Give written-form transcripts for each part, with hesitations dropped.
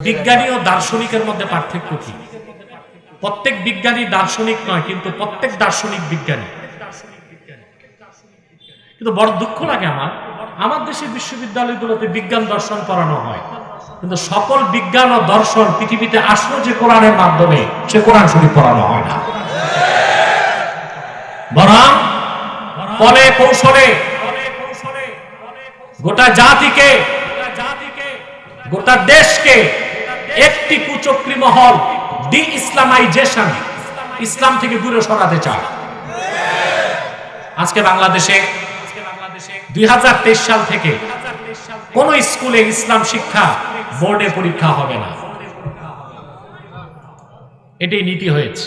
বিজ্ঞানী ও দার্শনিকের মধ্যে পার্থক্য কি? প্রত্যেক বিজ্ঞানী দার্শনিক নয়, কিন্তু প্রত্যেক দার্শনিক বিজ্ঞানী। কিন্তু বড় দুঃখ লাগে আমার দেশের বিশ্ববিদ্যালয়গুলোতে বিজ্ঞান দর্শন পড়ানো হয়, কিন্তু সকল বিজ্ঞান ও দর্শন পৃথিবীতে আসলো যে কোরআনের মাধ্যমে, সে কোরআন শরীফ পড়ানো হয় না। বরং কলে কৌশলে গোটা জাতিকে, গোটা দেশকে একটি কুচক্রী মহল ডি ইসলামাইজেশন, ইসলাম থেকে দূরে সরাতে চায়। আজকে বাংলাদেশে 2023 সাল থেকে কোন স্কুলে ইসলাম শিক্ষা বোর্ডে পরীক্ষা হবে না, এটাই নীতি হয়েছে।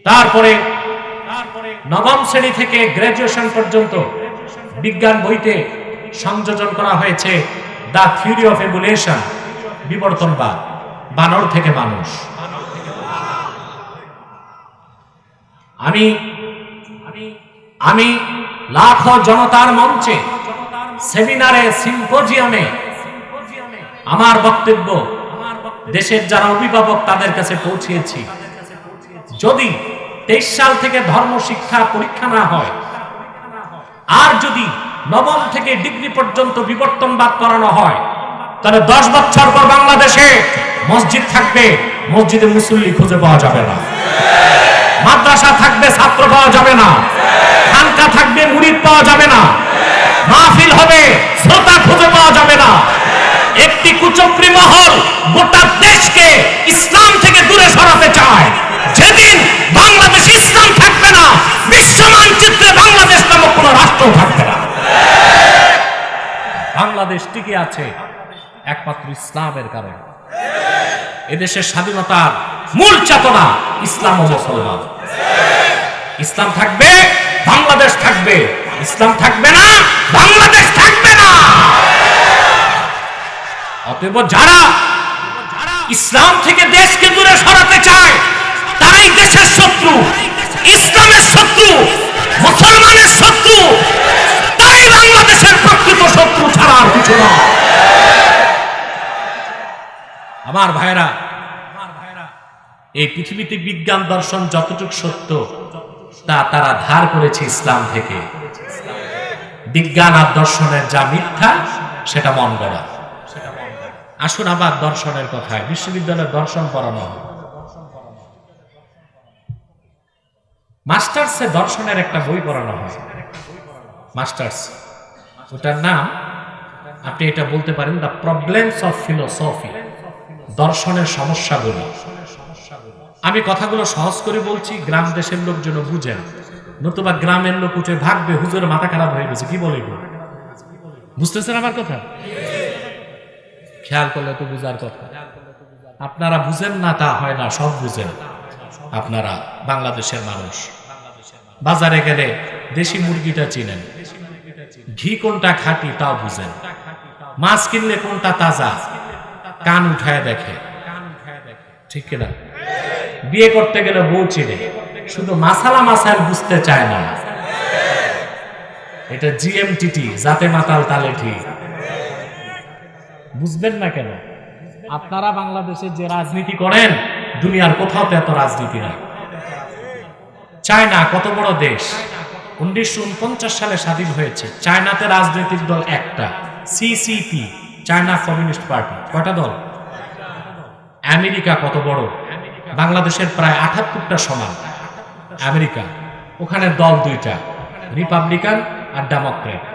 তারপরে নবম শ্রেণী থেকে গ্রাজুয়েশন পর্যন্ত বিজ্ঞান বইতে সংযোজন করা হয়েছে দ্য থিওরি অফ এভলিউশন, বিবর্তনবাদ, বানর থেকে মানুষ। আমি লাখো জনতার মঞ্চে, সেমিনারে, সিম্পোজিয়ামে আমার বক্তব্য দেশের যারা অভিভাবক তাদের কাছে পৌঁছিয়েছি। যদি 23 সাল থেকে ধর্ম শিক্ষা পরীক্ষা না হয়, আর যদি নবম থেকে ডিগ্রি পর্যন্ত বিবর্তনবাদ করানো হয়, তাহলে 10 বছর পর বাংলাদেশে মসজিদ থাকবে, মসজিদে মুসল্লি খুঁজে পাওয়া যাবে না। মাদ্রাসা থাকবে, ছাত্র পাওয়া যাবে না। খানকা থাকবে, মুরিদ পাওয়া যাবে না। মাহফিল হবে, শ্রোতা খুঁজে পাওয়া যাবে না। একটি কুচক্রী মহল গোটা দেশকে ইসলাম থেকে দূরে সরাতে চায়। যেদিন বাংলাদেশে ইসলাম থাকবে না, বিশ্ব মানচিত্রে বাংলাদেশ নামক কোন রাষ্ট্র থাকবে না। বাংলাদেশ টিকে আছে একমাত্র ইসলামের কারণে। এদেশের স্বাধীনতার মূল চেতনা ইসলাম ও মুসলমান। ইসলাম থাকবে, বাংলাদেশ থাকবে। ইসলাম থাকবে না, বাংলাদেশ থাকবে না। অতএব যারা ইসলাম থেকে দেশকে দূরে সরাতে চায়, তারাই দেশের শত্রু, ইসলামের শত্রু, মুসলমানের শত্রু। তারাই বাংলাদেশের প্রকৃত শত্রু, ছাড়া আর কিছু না। আমার ভাইরা, এই পৃথিবীতে বিজ্ঞান দর্শন যতটুকু সত্য, তা তারা ধার করেছে ইসলাম থেকে। বিজ্ঞান আর দর্শনের যা মিথ্যা, সেটা মন গড়া। আসুন আবার দর্শনের কথায়। বিশ্ববিদ্যালয়ে দর্শন পড়ানো হয়, মাস্টার্সে দর্শনের একটা বই পড়ানো হয়। মাস্টার্স, ওটার নাম আপনি এটা বলতে পারেন দ্য প্রবলেমস অফ ফিলোসফি, দর্শনের সমস্যাগুলো। আমি কথাগুলো সহজ করে বলছি, গ্রাম দেশের লোক যেন বুঝেন, নতুবা গ্রামের লোক উঠে ভাগবে হুজুরের মাথা খারাপ হয়ে গেছে, কি বলে? বুঝতেছেন আমার কথা? খেয়াল করলে তো বুঝার কথা। আপনারা বুঝেন না তা হয় না, সব বুঝেন। আপনারা বাংলাদেশের মানুষ। বাজারে গেলে দেশি মুরগিটা চিনেন, ঘি কোনটা খাঁটি তাও বুঝেন। মাছ কিনলে কোনটা তাজা, কান উঠায় দেখে, ঠিক কিনা? বিয়ে করতে গেলে বউ চিনে, শুধু মাসালা মাসাল বুঝতে চায় না। এটা জিএমটিটি, জাতে মাতাল তালে ঠিক। বুঝবেন না কেন? আপনারা বাংলাদেশে যে রাজনীতি করেন, দুনিয়ার কোথাও তো এত রাজনীতি নাই। চায়না কত বড় দেশ, 1949 সালে স্বাধীন হয়েছে। চায়নাতে রাজনৈতিক দল একটা, সিসিপি, চায়না কমিউনিস্ট পার্টি। কয়টা দল? আমেরিকা কত বড়, বাংলাদেশের প্রায় 78টা সমান। আমেরিকা, ওখানে দল দুইটা, রিপাবলিকান আর ডেমোক্রেট।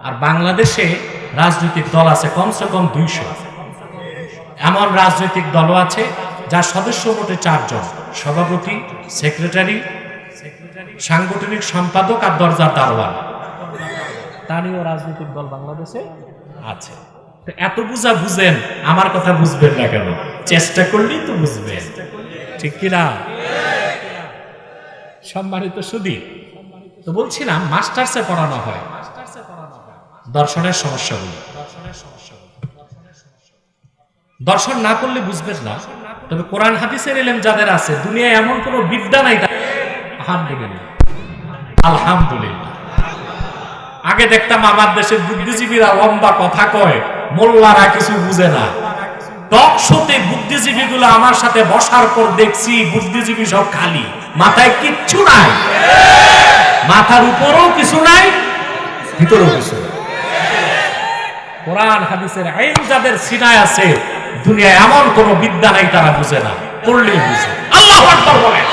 আর বাংলাদেশে রাজনৈতিক দল আছে কমসে কম 200। এমন রাজনৈতিক দলও আছে যার সদস্য মোটে 4 জন, সভাপতি, সেক্রেটারি, সাংগঠনিক সম্পাদক আর দরজার দারোয়ান। তারও রাজনৈতিক দল বাংলাদেশে আছে। তো এত বুঝা বুঝেন, আমার কথা বুঝবেন না কেন? চেষ্টা করলেই তো বুঝবেন, ঠিক কিনা? সম্মানিত সুধী, তো বলছিলাম মাস্টার্সে পড়ানো হয় দর্শনের সমস্যাগুলো। দর্শন না করলে বুঝবেন না। তবে কোরআন হাদিসের ইলম যাদের আছে, দুনিয়ায় এমন কোন বিদ্যা নাই। আলহামদুলিল্লাহ, আলহামদুলিল্লাহ। আগে দেখতাম আমার দেশের বুদ্ধিজীবীরা লম্বা কথা কয়, মোল্লারা কিছু বুঝে না। টক শোতে বুদ্ধিজীবীগুলো আমার সাথে বসার পর দেখছি বুদ্ধিজীবী সব খালি, মাথায় কিচ্ছু নাই, মাথার উপরেও কিছু নাই, ভিতরেও কিছু নাই। কোরআন হাদিসের আইন যাদের সিনায় আছে, দুনিয়ায় এমন কোন বিদ্যা নাই তারা বুঝে না, পড়লেই বুঝে। আল্লাহু আকবার বলেন।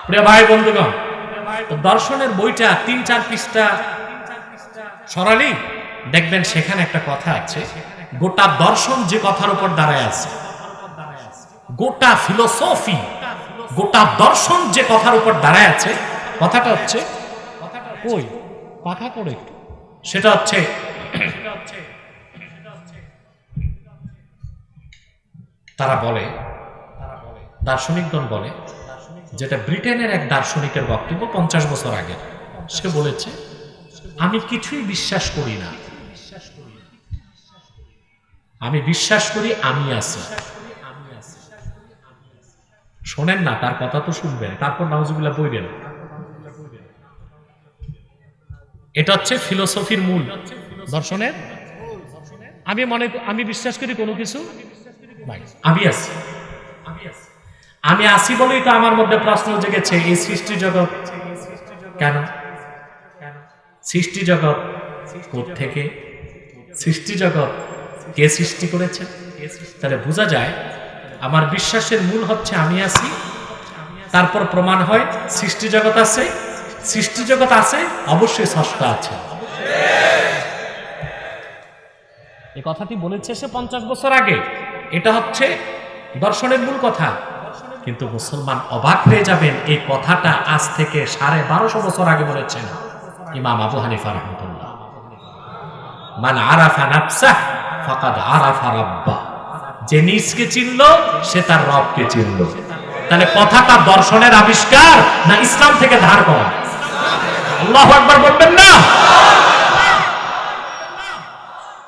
প্রিয় ভাই বন্ধুগণ, দর্শনের বইটা 3-4 পৃষ্ঠা সরালি দেখবেন সেখানে একটা কথা আছে, গোটা দর্শন যে কথার উপর দাঁড়ায় আছে, গোটা ফিলোসফি, গোটা দর্শন যে কথার উপর দাঁড়ায় আছে, কথাটা হচ্ছে ওই কথা করে সেটা হচ্ছে তারা বলে, দার্শনিকগণ বলে, যেটা ব্রিটেনের এক দার্শনিকের বক্তব্য 50 বছর আগে। সে বলেছে, আমি কিছুই বিশ্বাস করি না, আমি বিশ্বাস করি আমি আছি। শোনেন না, তার কথা তো শুনবেন, তারপর নাউজুবিল্লাহ বলবেন। এটা হচ্ছে ফিলোসফির মূল, দর্শনের। আমি বিশ্বাস করি কোনো কিছু নাই, আমি আছি। আমি আছি বলেই তো আমার মধ্যে প্রশ্ন জেগেছে, এই সৃষ্টি জগৎ কেন? সৃষ্টি জগৎ কোত্থেকে? সৃষ্টি জগৎ কে সৃষ্টি করেছে? তাহলে বোঝা যায় আমার বিশ্বাসের মূল হচ্ছে আমি আছি, তারপর প্রমাণ হয় সৃষ্টি জগৎ আছে। সৃষ্টি জগৎ আছে, অবশ্যই স্রষ্টা আছে। এই কথাটি বলেছে সে 50 বছর আগে। এটা হচ্ছে দর্শনের মূল কথা। কিন্তু মুসলমান অবাক হয়ে যাবেন, এই কথাটা আজ থেকে 1250 বছর আগে বলেছেন ইমাম আবু হানিফা রাহমাতুল্লাহ। মান আরাফা নাফসাহ ফাকাদ আরাফা রাব্বাহ, যে নিজকে চিনল সে তার রবকে চিনল। তাহলে কথাটা দর্শনের আবিষ্কার না ইসলাম থেকে ধার করা? আল্লাহু আকবার বলবেন না?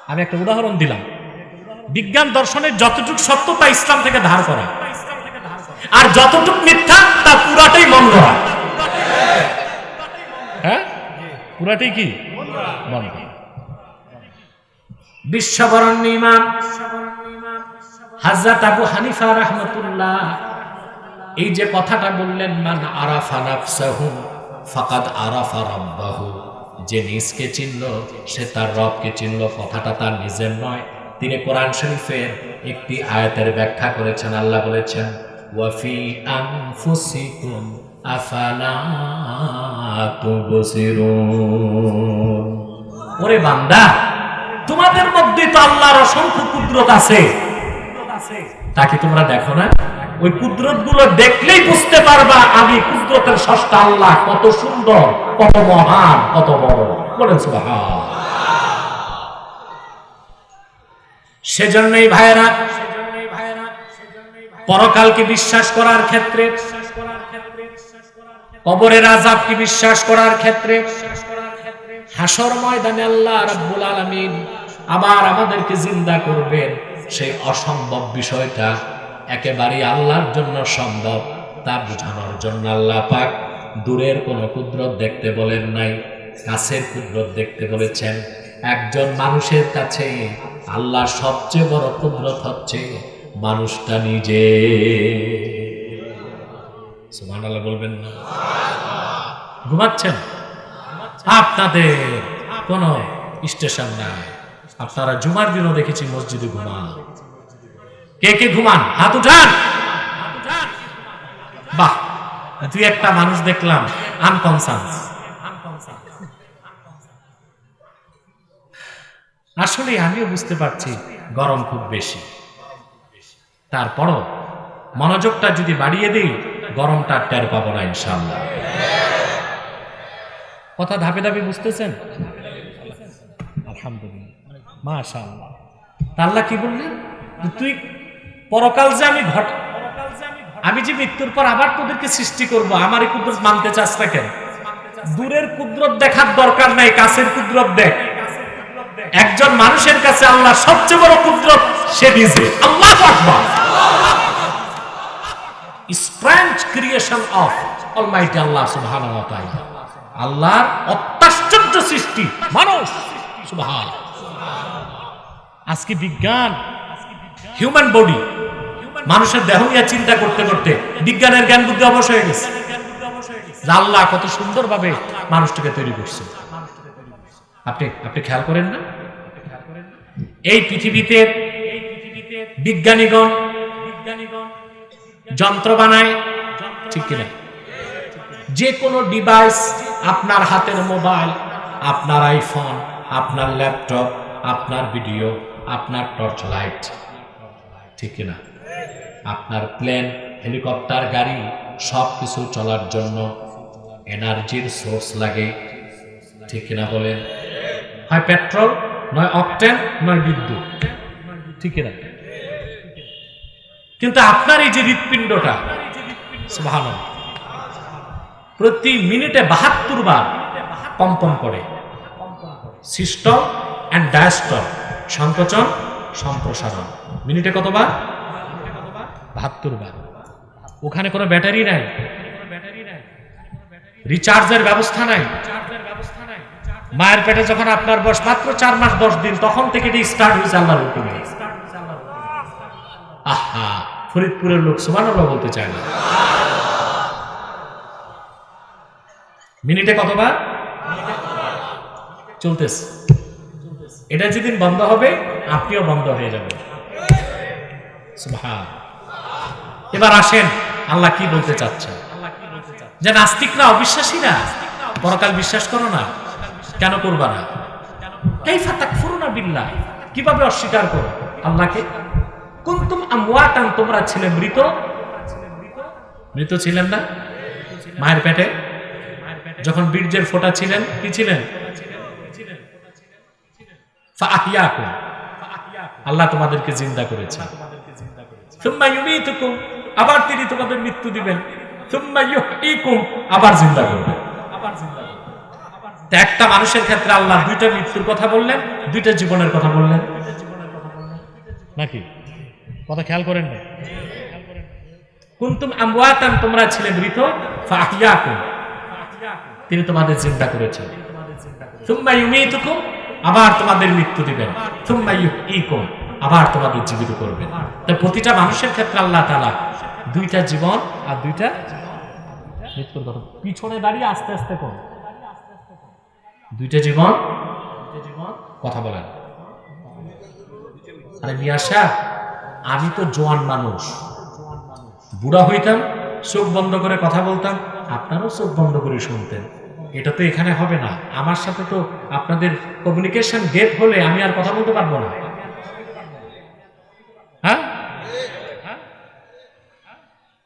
আমি একটা উদাহরণ দিলাম, বিজ্ঞান দর্শনের যতটুকু সত্য তা ইসলাম থেকে ধার করা, আর যতটুকু মিথ্যা তা পুরাটাই মন গড়া। হ্যাঁ, পুরাটাই কি মন গড়া। বিশ্ববরণ্য ইমাম হযরত আবু হানিফা রাহমাতুল্লাহ এই যে কথাটা বললেন, মান আরাফা নাফসাহু ফাকাদ আরাফা রাব্বাহু, যে নিজকে চিনল সে তার রবকে চিনল। কথাটা তার নিজের নয়, তিনি কোরআন শরীফের একটি আয়াতের ব্যাখ্যা করেছেন। আল্লাহ বলেছেন, ওয়া ফি আনফুসিকুম আফালা তুবসিরুন। ওরে বান্দা, তোমাদের মধ্যে তো আল্লাহর অসংখ্য কুদরত আছে, তা কি তোমরা দেখো না? ওই কুদরত গুলো দেখলেই বুঝতে পারবা আমি কুদরতের স্রষ্টা আল্লাহ কত সুন্দর, কত মহান, কত বড়। বলেন সুবহানাল্লাহ। সেজন্যই ভাইরা, পরকালকে বিশ্বাস করার ক্ষেত্রে, কবরের আযাবকে বিশ্বাস করার ক্ষেত্রে, হাসর ময়দানে আল্লাহ রাব্বুল আলামিন আবার আমাদেরকে জিন্দা করবেন, সেই অসম্ভব বিষয়টা একেবারে আল্লাহর জন্য সম্ভব, তা বোঝানোর জন্য আল্লাহ পাক দূরের কোন কুদরত দেখতে বলেন নাই, কাছের কুদরত দেখতে বলেছেন। একজন মানুষের কাছে আল্লাহর সবচেয়ে বড় কুদরত হচ্ছে মানুষটা নিজে। সুবহানাল্লাহ বলবেন না? ঘুমাচ্ছেন, আপনাদের কোন স্টেশন নাই, আপনারা জুমার দিনও দেখেছি মসজিদে ঘুমান। কে কে ঘুমান হাত উঠান। বাহ, দুই একটা মানুষ দেখলাম আনকনসাস। আসলে আমিও বুঝতে পারছি গরম খুব বেশি, তারপরও মনোযোগটা যদি বাড়িয়ে দিই গরমটা টের পাবো না ইনশাআল্লাহ। কথা ধাপে ধাপে বুঝতেছেন? আলহামদুলিল্লাহ, মাশাআল্লাহ। আল্লাহ কি বললেন? তুই পরকাল যে আমি যে মৃত্যুর পর আবার তোদেরকে সৃষ্টি করব, আমার এই কুদরত মানতে চাস না কেন? দূরের কুদরত দেখার দরকার নাই, কাছের কুদরত দেখ। একজন মানুষের কাছে আল্লাহ সবচেয়ে বড় কুদরত সে নিজে। আল্লাহু আকবার। স্ট্রেঞ্জ ক্রিয়েশন অফ অলমাইটি আল্লাহ সুবহানাহু ওয়া তাআলা। আল্লাহর অত্যাশ্চর্য সৃষ্টি মানুষ। সুবহানাল্লাহ। আজকে বিজ্ঞান হিউম্যান বডি, মানুষের দেহ নিয়ে চিন্তা করতে করতে বিজ্ঞানের জ্ঞান বুদ্ধি অবশ হয়ে গেছে। আল্লাহ কত সুন্দরভাবে মানুষটাকে তৈরি করছে, আপনি আপনি খেয়াল করেন না? এই পৃথিবীতে বিজ্ঞানীগণ যন্ত্র বানায়, ঠিক কিনা? যে কোনো ডিভাইস, আপনার হাতের মোবাইল, আপনার আইফোন, আপনার ল্যাপটপ, আপনার ভিডিও, আপনার টর্চ লাইট, ঠিক কিনা? আপনার প্লেন, হেলিকপ্টার, গাড়ি, সব কিছু চলার জন্য এনার্জির সোর্স লাগে, ঠিক কিনা বলেন? হয় পেট্রোল, নয় অকটেন, নয় বিদ্যুৎ, ঠিক কিনা? কিন্তু আপনার এই যে হৃৎপিণ্ডটা, সুবহানাল্লাহ, প্রতি মিনিটে 72 বার কম্পন করে। সিস্টল এন্ড ডায়াস্টল, সংকোচন সম্প্রসারণ, মিনিটে কতবার? 72 বার। ওখানে কোনো ব্যাটারি নাই, রিচার্জের ব্যবস্থা নাই। মায়ের পেটে যখন আপনার বয়স মাত্র 4 মাস 10 দিন, তখন থেকে এটি স্টার্ট হয়েছে আল্লাহর হুকুমে। আহা, ফরিদপুরের লোক সুবহানাল্লাহ বলতে চায় না। মিনিটে কতবার চলতেছে? এটা যেদিন বন্ধ হবে, আপনিও বন্ধ হয়ে যাবেন। সুবহান। এবার আসেন, আল্লাহ কি বলতে চাচ্ছেন? যে নাস্তিকরা, অবিশ্বাসীরা, পরকাল বিশ্বাস করো না, কেন করবা না? কাইফা তাকফুরুনা বিল্লাহ, কিভাবে অস্বীকার করো আল্লাহকে? কুনতুম আমওয়াতান, তোমরা ছিলে মৃত। মৃত ছিলেন না মায়ের পেটে? যখন বীর্যের ফোঁটা ছিলেন, কি ছিলেন? ফাআহিয়াকুম, আল্লাহ তোমাদেরকে জিন্দা করেছেন। সুম্মা ইউমীতুকুম, আবার তিনি তোমাদের মৃত্যু দিবেন। সুম্মা ইউহয়ীকুম, আবার জিন্দা করবেন। একটা মানুষের ক্ষেত্রে আল্লাহ দুইটা মৃত্যুর কথা বললেন, দুইটা জীবনের কথা বললেন নাকি? কথা খেয়াল করেন না? কুনতুম আমওয়াতান, তোমরা ছিলে মৃত, ফাআহিয়াকুম, তিনি তোমাদের জিন্দা করেছেন। সুম্মা ইউমীতুকুম, আবার তোমাদের মৃত্যু দিবেন। সুম্মা ইউহয়ীকুম, আবার তোমাদের জীবিত করবেন। তো প্রতিটা মানুষের ক্ষেত্রে আল্লাহ তাআলা দুইটা জীবন আর দুইটা মৃত্যুর কথা। পিছনে দাঁড়িয়ে আস্তে আস্তে কোন দুইটা জীবন কথা বলেন। আরে মিয়াশা, আমি তো জোয়ান মানুষ, বুড়া হইতাম, চোখ বন্ধ করে কথা বলতাম, আপনারও চোখ বন্ধ করে শুনতেন। এটা তো এখানে হবে না। আমার সাথে তো আপনাদের কমিউনিকেশন গ্যাপ হলে আমি আর কথা বলতে পারবো না। হ্যাঁ,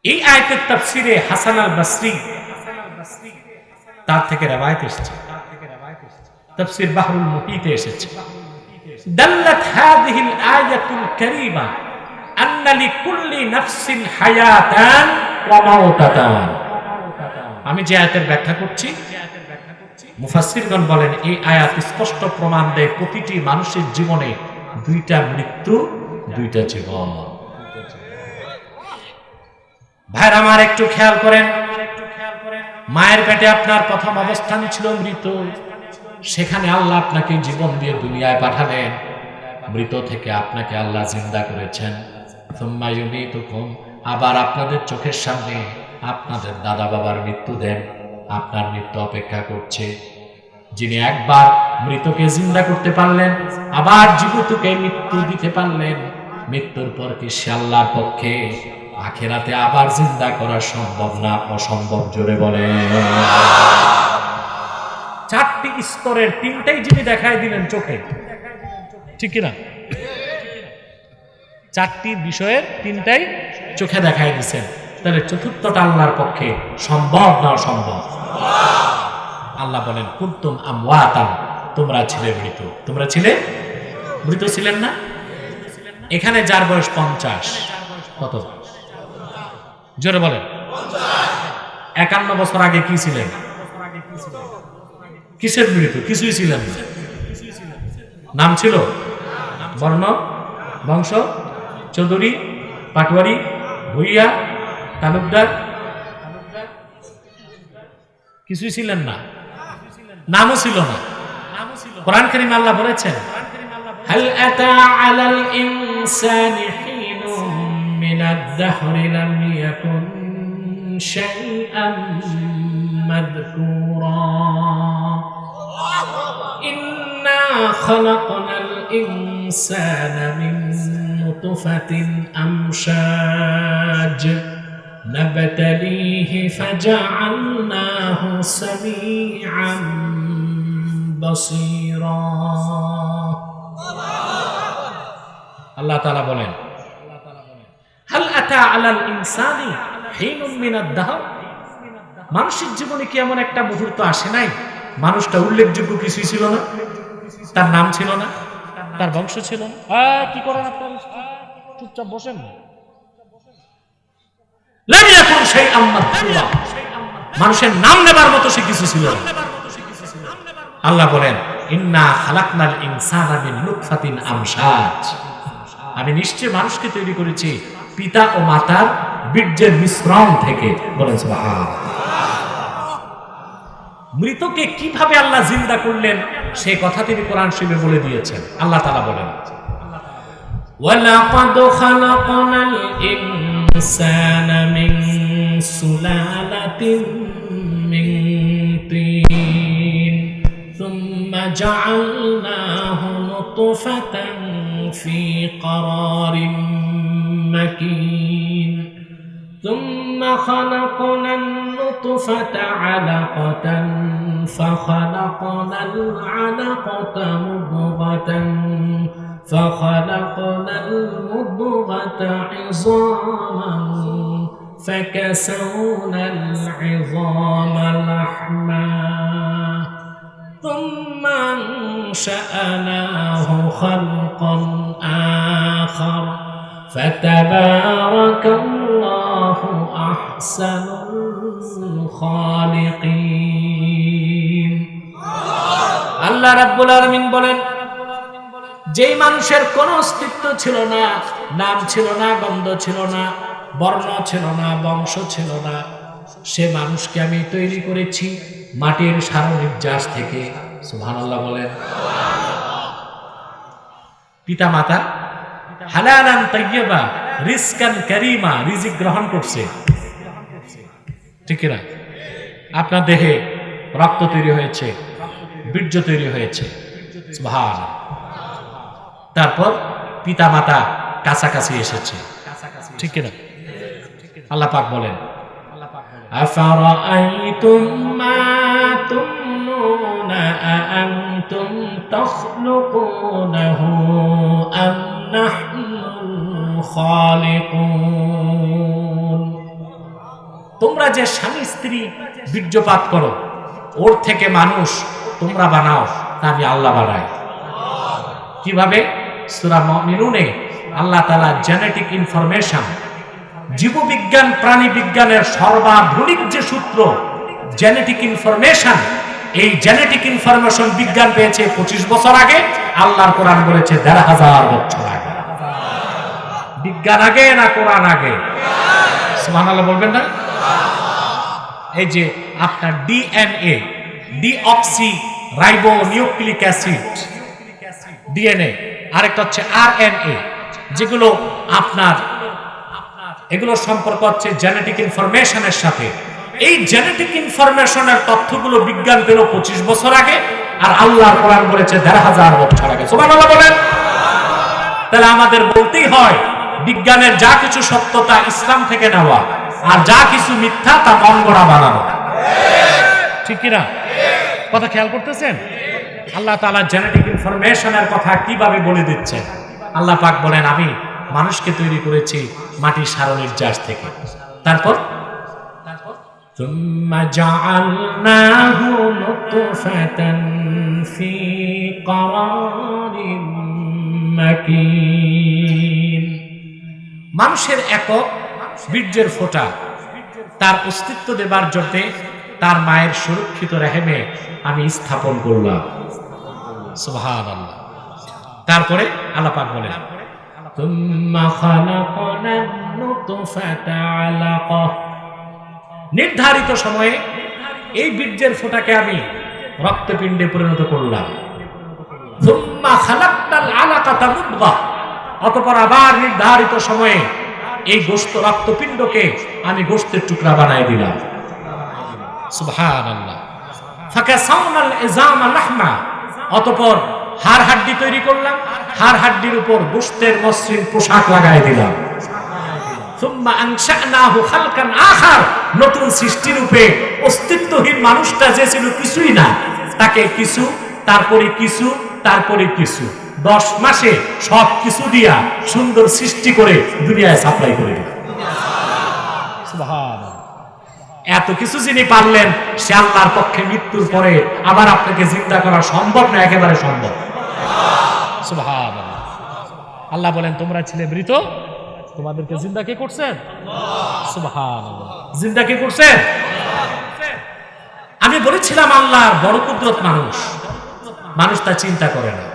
এই আয়াতের তাফসিরে হাসান আল বসরি, তার থেকে রওয়ায়াত এসেছে, তাফসির বাহরুল মুহিতে এসেছে। দাল্লাত হাযিহিল আয়াতুল কারীমা আন্না লিকুল্লি নাফসিন হায়াতান ওয়া মাউতাতান। আমি যে আয়াতের ব্যাখ্যা করছি, মুফাসসিরগণ বলেন এই আয়াত স্পষ্ট প্রমাণ দেয় প্রতিটি মানুষের জীবনে দুইটা মৃত্যু, দুইটা জীবন। ভাইরা আমার, একটু খেয়াল করেন, মায়ের পেটে আপনার প্রথম অবস্থান ছিল মৃত, সেখানে আল্লাহ আপনাকে জীবন দিয়ে দুনিয়ায় পাঠালেন, মৃত থেকে আপনাকে আল্লাহ জিন্দা করেছেন। সুম্মা ইউমীতুকুম, আবার আপনাদের চোখের সামনে আপনাদের দাদা বাবার মৃত্যু দেন, আপনার মৃত্যু অপেক্ষা করছে। যিনি একবার মৃতকে জিন্দা করতে পারলেন, আবার জীবিতকে মৃত্যু দিতে পারলেন, মৃত্যুর পর কি সে আল্লাহর পক্ষে আখিরাতে আবার জিন্দা করা সম্ভব না অসম্ভব? জোরে বলেন। চারটি স্তরের তিনটাই যিনি দেখায় দিলেন চোখে, ঠিক কিনা? চারটি বিষয়ের তিনটাই চোখে দেখায় দিচ্ছেন, তাহলে চতুর্থটা আল্লাহর পক্ষে সম্ভব না অসম্ভব? আল্লাহ বলেন কুনতুম আমওয়াতান, তোমরা ছিলে মৃত। তোমরা ছিলে মৃত, ছিলেন না? এখানে যার বয়স 50, কত? জোরে বলেন। 51 বছর আগে কি ছিলেন? কিসের মৃত? কিছুই ছিলেন না। নাম ছিল, বর্ণ, বংশ, চৌধুরী, পাটোয়ারি, ভুইয়া, তালুকদার, কিছুই ছিলেন না, নামও ছিল না। কোরআন কারীমে আল্লাহ বলেছেন হাল আতা আলাল ইনসানি হিনুম মিনাদ দাহরি লাম ইয়াকুন শাইআন মাযকুরা ইন্না খালাকনাল ইনসানা মিন নুতফাতিন আমশাজ নাবতালিহি ফাজআলনাহু সামিআন বাসীরা। আল্লাহ তাআলা বলেন, হাল আতা আলাল ইনসানি হিনুম মিনাদ দাহর, মানুষের জীবনে কি এমন একটা মুহূর্ত আসে নাই মানুষটা উল্লেখযোগ্য কিছুই ছিল না, তার নাম ছিল না, তার বংশ ছিল না। কি করেন আপনারা, চুপচাপ বসেন। লাম ইয়াকুন শাইআন মাযকুরা, মানুষের নাম নেবার মতো সে কিছু ছিল না। আল্লাহ বলেন, ইন্না খালাকনাল ইনসানা মিন নুতফাতিন আমশাজ, আমি নিশ্চয় মানুষকে তৈরি করেছি পিতা ও মাতার বীর্যের মিশ্রণ থেকে। বলেন সুবহানাল্লাহ। মৃতকে কিভাবে আল্লাহ জিন্দা করলেন সেই কথা তিনি কোরআন শরীফে বলে দিয়েছেন। আল্লাহ তাআলা বলেন, ওয়ালাকাদ খালাকনাল ইনসানা মিন সুলালাতিন মিন তিন সুম্মা জাআলনাহু নুতফাতান ফি ক্বারারিন মাকিন ثم خلقنا النطفة علقة فخلقنا العلقة مضغة فخلقنا المضغة عظاما فكسونا العظام لحما ثم أنشأناه خلقا آخر فتبارك الله أحسن الخالقين। আল্লাহ রাব্বুল আলামিন বলেন, যেই মানুষের কোনো অস্তিত্ব ছিল না, নাম ছিল না, গন্ধ ছিল না, বর্ণ ছিল না, বংশ ছিল না, সে মানুষকে আমি তৈরি করেছি মাটির সারনির্যাস থেকে। সুবহানাল্লাহ বলেন। পিতা মাতা হালালান তাইয়্যিবা রিজকান কারীমা, রিজিক গ্রহণ করছে, ঠিক না? আপনার দেহে রক্ত তৈরি হয়েছে, বীর্য তৈরি হয়েছে, সুবহানাল্লাহ। তারপর পিতা মাতা কাছাকাছি এসেছে, ঠিক না? আল্লাহ পাক বলেন, আফারাআইতুম মা তুমনুনা আআনতুম তাখলুকুনাহু আম নাহনুল খালিকুন, তোমরা যে স্বামী স্ত্রী বীর্যপাত করো, ওর থেকে মানুষ তোমরা বানাও, তা আমি আল্লাহ বানাই। কিভাবে? সূরা মুমিনুনে আল্লাহ তাআলা জেনেটিক ইনফরমেশন, জীববিজ্ঞান প্রাণী বিজ্ঞানের সর্বাধুনিক যে সূত্র জেনেটিক ইনফরমেশন, এই জেনেটিক ইনফরমেশন বিজ্ঞান পেয়েছে 25 বছর আগে, আল্লাহর কোরআন বলেছে ১৫০০ বছর আগে। বিজ্ঞান আগে না কোরআন আগে? সুবহানাল্লাহ বলবেন না? এই যে আপনার DNA, deoxy ribo nucleic acid, DNA, আরেকটা হচ্ছে আরএনএ, যেগুলো আপনার এগুলোর সম্পর্ক হচ্ছে জেনেটিক ইনফরমেশনের সাথে। এই জেনেটিক ইনফরমেশনের তথ্যগুলো বিজ্ঞান পেল 25 বছর আগে, আর আল্লাহর কোরআন বলেছে ১৫০০ বছর আগে। সুবহানাল্লাহ বলেন। তাহলে আমাদের বলতেই হয়, বিজ্ঞানের যা কিছু সত্যতা ইসলাম থেকে নেওয়া, আর যা কিছু মিথ্যা তা মন গড়া বানানো, ঠিক কিনা? কথা খেয়াল করতেছেন? আল্লাহ তাআলা জেনেটিক ইনফরমেশনের কথা কিভাবে বলে দিচ্ছেন। আল্লাহ পাক বলেন, আমি মানুষকে তৈরি করেছি মাটির সারনির্যাস থেকে। তারপর ثم جعلناه نطفة في قرار مكين, মানুষের একক বীর্যের ফোঁটা তার অস্তিত্ব দেবার জন্য তার মায়ের সুরক্ষিত রেহেমে আমি স্থাপন করলাম। সুবহানাল্লাহ। তারপরে আল্লাহ পাক বলেন, ثم خلقنا النطفة علقة, নির্ধারিত সময়ে এই বীর্যের ফোঁটাকে আমি রক্তপিণ্ডে পরিণত করলাম। সুম্মা খালাকনাল আলাকাতা মুদগাহ, অতঃপর আবার নির্ধারিত সময়ে এই গোশত রক্তপিণ্ডকে আমি গোশতের টুকরা বানায় দিলাম। সুবহানাল্লাহ। ফাকাসাউনাল ইজামা লাহমা, অতঃপর হাড় হাড্ডি তৈরি করলাম, হাড় হাড্ডির উপর গোশতের মসৃণ পোশাক লাগায় দিলাম। সুম্মা আনশানাহু খালকান আখার, নতুন সৃষ্টি রূপে অস্তিত্বহীন মানুষটা যে ছিল কিছুই না, তাকে কিছু, তারপরে কিছু, তারপরে কিছু, 10 মাসে সব কিছু দিয়া সুন্দর সৃষ্টি করে দুনিয়ায় সাপ্লাই করে দিল। সুবহানাল্লাহ। এত কিছু যিনি পারলেন, সে আল্লাহর পক্ষে মৃত্যুর পরে আবার আপনাকে জিন্দা করা সম্ভব না? একেবারে সম্ভব। সুবহানাল্লাহ। আল্লাহ বলেন, তোমরা ছিলে মৃত, তোমাদেরকে জিন্দা কে করছেন? সুবহানাল্লাহ। জিন্দা কে করছেন? আমি বলেছিলাম আল্লাহর বড় কুদরত মানুষ তা চিন্তা করে না।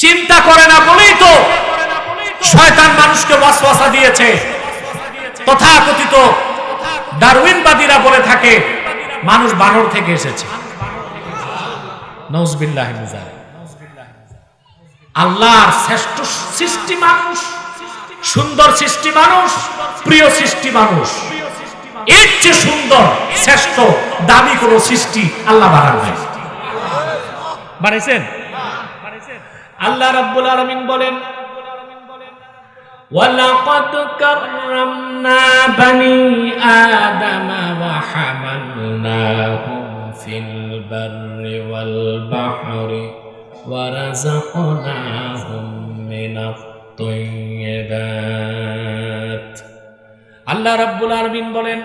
চিন্তা করে না বলেই তো শয়তান মানুষকে ওয়াসওয়াসা দিয়েছে। তথাকথিত ডারউইনবাদীরা বলে থাকে মানুষ বানর থেকে এসেছে। নাউযুবিল্লাহি মিন যালিক। আল্লাহর শ্রেষ্ঠ সৃষ্টি মানুষ, সুন্দর সৃষ্টি মানুষ, প্রিয় সৃষ্টি মানুষ। এর চেয়ে সুন্দর, শ্রেষ্ঠ, দামি কোন সৃষ্টি আল্লাহ বানান নাই। বানাইছেন? আল্লাহ রাব্বুল আলামিন বলেন, ওয়ালাকাদ কাররামনা বানি আদামা ওয়া হামালনাহুম ফিল বাররি ওয়াল বাহরি ওয়া রাযাকনাহুম মিনাত তাইয়্যিবাত। আল্লাহ রাব্বুল আলামিন বলেন,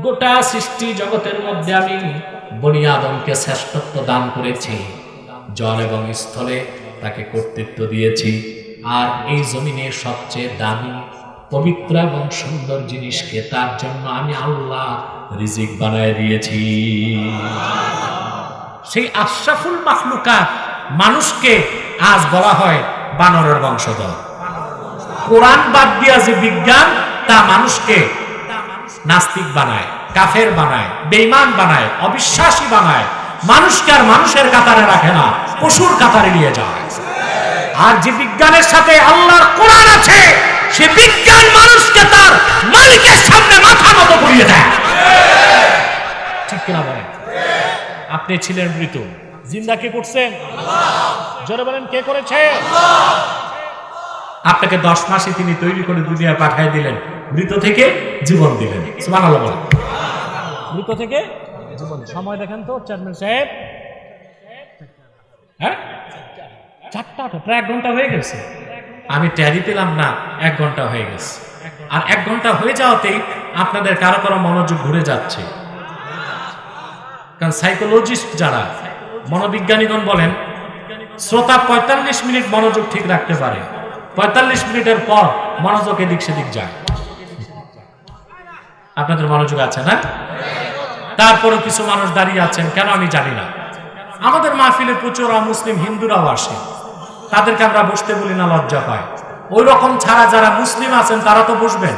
গোটা সৃষ্টি জগতের মধ্যে আমি বনি আদমকে শ্রেষ্ঠত্ব দান করেছি, জল এবং স্থলে তাকে কর্তৃত্ব দিয়েছি, আর এই জমিনের সবচেয়ে দামি, পবিত্র এবং সুন্দর জিনিসকে তার জন্য আমি আল্লাহ রিজিক বানায় দিয়েছি। সেই আশরাফুল মাখলুকাত মানুষকে আজ বলা হয় বানরের বংশধর। কোরআন বাদ দিয়া যে বিজ্ঞান, তা মানুষকে নাস্তিক বানায়, কাফের বানায়, বেঈমান বানায়, অবিশ্বাসী বানায়। মানুষকে আর মানুষের কাতারে রাখে না, পশুর কাতারে নিয়ে যায়। আর যে বিজ্ঞানের সাথে আল্লাহর কোরআন আছে, সে বিজ্ঞান মানুষকে তার মালিকের সামনে মাথা নত করিয়ে দেয়। ঠিক কিনা বলেন? আপনি ছিলেন মৃত, জিন্দা কে করছেন? জোরে বলেন, কে করেছে? আপনাকে 10 মাসে তিনি তৈরি করে দুনিয়া পাঠিয়ে দিলেন, মৃত থেকে জীবন দিলেন। সুবহানাল্লাহ বলেন। মৃত থেকে জীবন। সময় দেখেন তো চেয়ারম্যান সাহেব। হ্যাঁ, 4টা, প্রায় 1 ঘন্টা হয়ে গেছে। আমি ট্যারি পেলাম না, 1 ঘন্টা হয়ে গেছে। আর 1 ঘন্টা হয়ে যাওয়াতেই আপনাদের কারো কারো মনোযোগ ঘুরে যাচ্ছে। কারণ সাইকোলজিস্ট যারা, মনোবিজ্ঞানীগণ বলেন, শ্রোতা 45 মিনিট মনোযোগ ঠিক রাখতে পারে, 45 মিনিটের পর মনোযোগ এদিক সেদিক যায়। আপনাদের মনোযোগ আছে না? তারপরেও কিছু মানুষ দাঁড়িয়ে আছেন, কেন আমি জানি না। আমাদের মাহফিলে প্রচুর মুসলিম হিন্দুরাও আসে, তাদেরকে আমরা বসতে বলি না, লজ্জা পায়। ওই রকম ছাড়া যারা মুসলিম আছেন তারা তো বসবেন,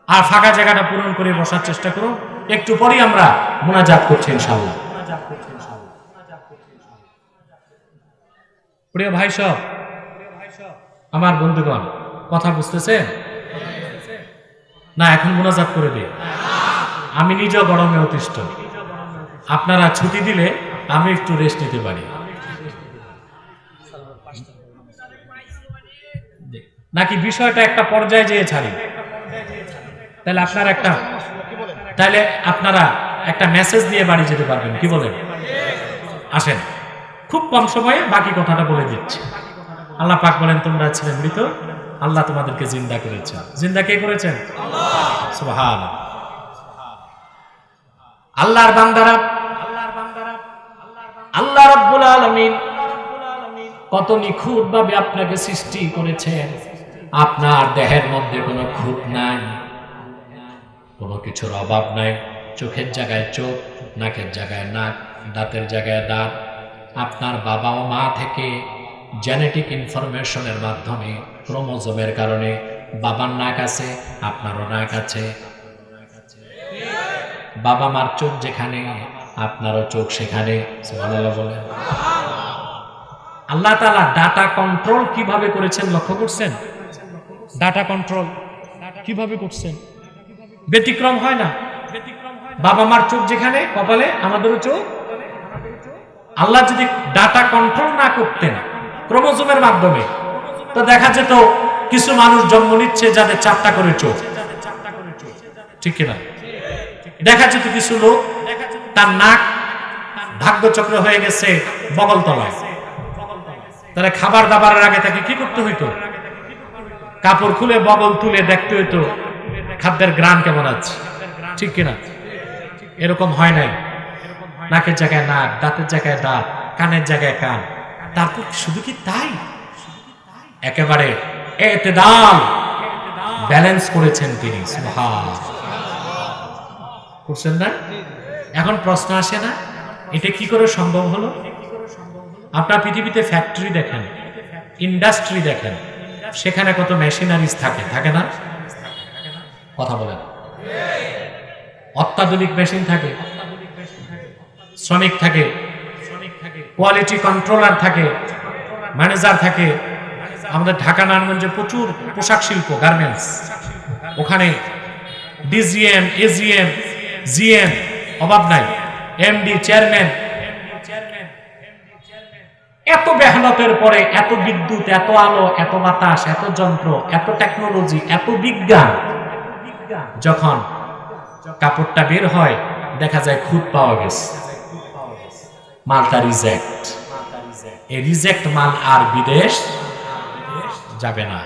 আর ফাঁকা জায়গাটা পূরণ করে বসার চেষ্টা করুন। একটু পরেই আমরা মুনাজাত করছি ইনশাআল্লাহ। প্রিয় ভাই সব, আমার বন্ধুগণ, কথা বুঝতেছেন না? এখন মুনাজাত করে দিই। আমি নিজেও গরমে অতিষ্ঠ, আপনারা ছুটি দিলে আমি একটু রেস্ট নিতে পারি, নাকি বিষয়টা একটা পর্যায়ে যেয়ে ছাড়ি? তাহলে আপনারা একটা মেসেজ দিয়ে বাড়ি যেতে পারবেন, কি বলেন? আসেন, খুব কম সময়ে বাকি কথাটা বলে দিচ্ছি। আল্লাহ পাক বলেন, তোমরা ছিলে মৃত, আল্লাহ তোমাদেরকে জিন্দা করেছেন। জিন্দা কে করেছেন? সুবহানাল্লাহ। আল্লাহর বান্দারা, আল্লাহ রাব্বুল আলামিন কত নিখুঁত ভাবে আপনাকে সৃষ্টি করেছেন। আপনার দেহের মধ্যে কোনো খুঁত নাই, কোনো কিছুর অভাব নাই। চোখের জায়গায় চোখ, নাকের জায়গায় নাক, দাঁতের জায়গায় দাঁত। আপনার বাবা ও মা থেকে জেনেটিক ইনফরমেশনের মাধ্যমে, ক্রোমোজোমের কারণে বাবার নাক আছে, আপনারও নাক আছে। বাবা মার চোখ যেখানে, আপনারও চোখ সেখানে। সুবহানাল্লাহ বলেন। আল্লাহ তাআলা ডাটা কন্ট্রোল কিভাবে করেছেন লক্ষ্য করছেন? ডাটা কন্ট্রোল কিভাবে করছেন? ব্যতিক্রম হয় না। বাবা মার চোখ যেখানে কপালে, আমাদেরও চোখ। আল্লাহ যদি ডাটা কন্ট্রোল না করতেন ক্রোমোজোমের মাধ্যমে, তো দেখা যেত কিছু মানুষ জন্ম নিচ্ছে যাদের 4টা করে চোখ, ঠিক কিনা? দেখা যেত কিছু লোক তার নাক ভাগ্যচক্র হয়ে গেছে বগল তলায়, তাহলে খাবার দাবারের আগে তাকে কি করতে হইতো? কাপড় খুলে বগল তুলে দেখতে হইতো খাদ্যের গ্রান কেমন আছে, ঠিক কিনা? এরকম হয় নাই। নাকের জায়গায় নাক, দাঁতের জায়গায় দাঁত, কানের জায়গায় কান। তারপর শুধু কি তাই, একেবারে এতেদাল ব্যালেন্স করেছেন তিনি। সুবহানাল্লাহ করছেন না? এখন প্রশ্ন আসে না, এটা কি করে সম্ভব হলো? আপনার পৃথিবীতে ফ্যাক্টরি দেখেন, ইন্ডাস্ট্রি দেখেন, সেখানে কত মেশিনারিজ থাকে, থাকে না? কথা বলেন। অত্যাধুনিক মেশিন থাকে, শ্রমিক থাকে, কোয়ালিটি কন্ট্রোলার থাকে, ম্যানেজার থাকে। আমাদের ঢাকা নারায়ণগঞ্জে প্রচুর পোশাক শিল্প, গার্মেন্টস, ওখানে ডিজিএম, এজিএম, জিএম অভাব নাই, এমডি, চেয়ারম্যান। এত মেহনতের পরে এত বিদ্যুৎ, এত আলো, এত বাতাস, এত যন্ত্র, এত টেকনোলজি, এত বিজ্ঞান, যখন কাপড়টা বের হয় দেখা যায় খুঁত পাওয়া গেছে, মালটা রিজেক্ট। এই রিজেক্ট মাল আর বিদেশ যাবে না।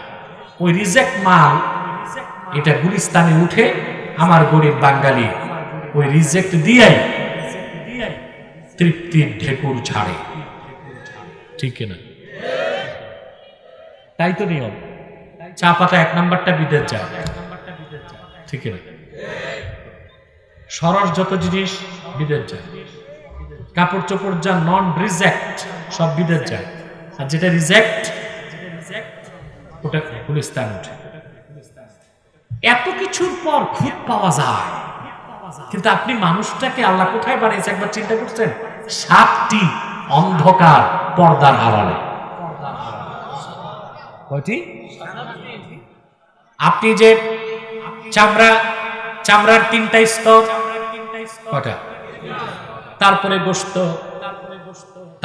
ওই রিজেক্ট মাল এটা গুলিস্তানে উঠে আমার গরিব বাঙালি ওই রিজেক্ট দিয়াই তৃপ্তির ঢেকুর ছাড়ে, ঠিক কিনা? তাই তো নিয়ম। চা পাতা 1 নাম্বারটা বিদেশ যায়, ঠিক কিনা? সরস যত জিনিস বিদেশ যায়, কাপড় চোপড় যা নন রিজেক্ট সব বিদেশ যায়, আর যেটা রিজেক্ট ওটা গুলিস্তান উঠে। এত কিছুর পর খুঁত পাওয়া যায়, কিন্তু আপনি মানুষটাকে আল্লাহ কোথায় বানিয়েছে একবার চিন্তা করছেন? 7টি অন্ধকার পর্দার আড়ালে। কয়টি? আপনি যে চামড়ার 3টা স্তর, কয়টা? তারপরে গোশত,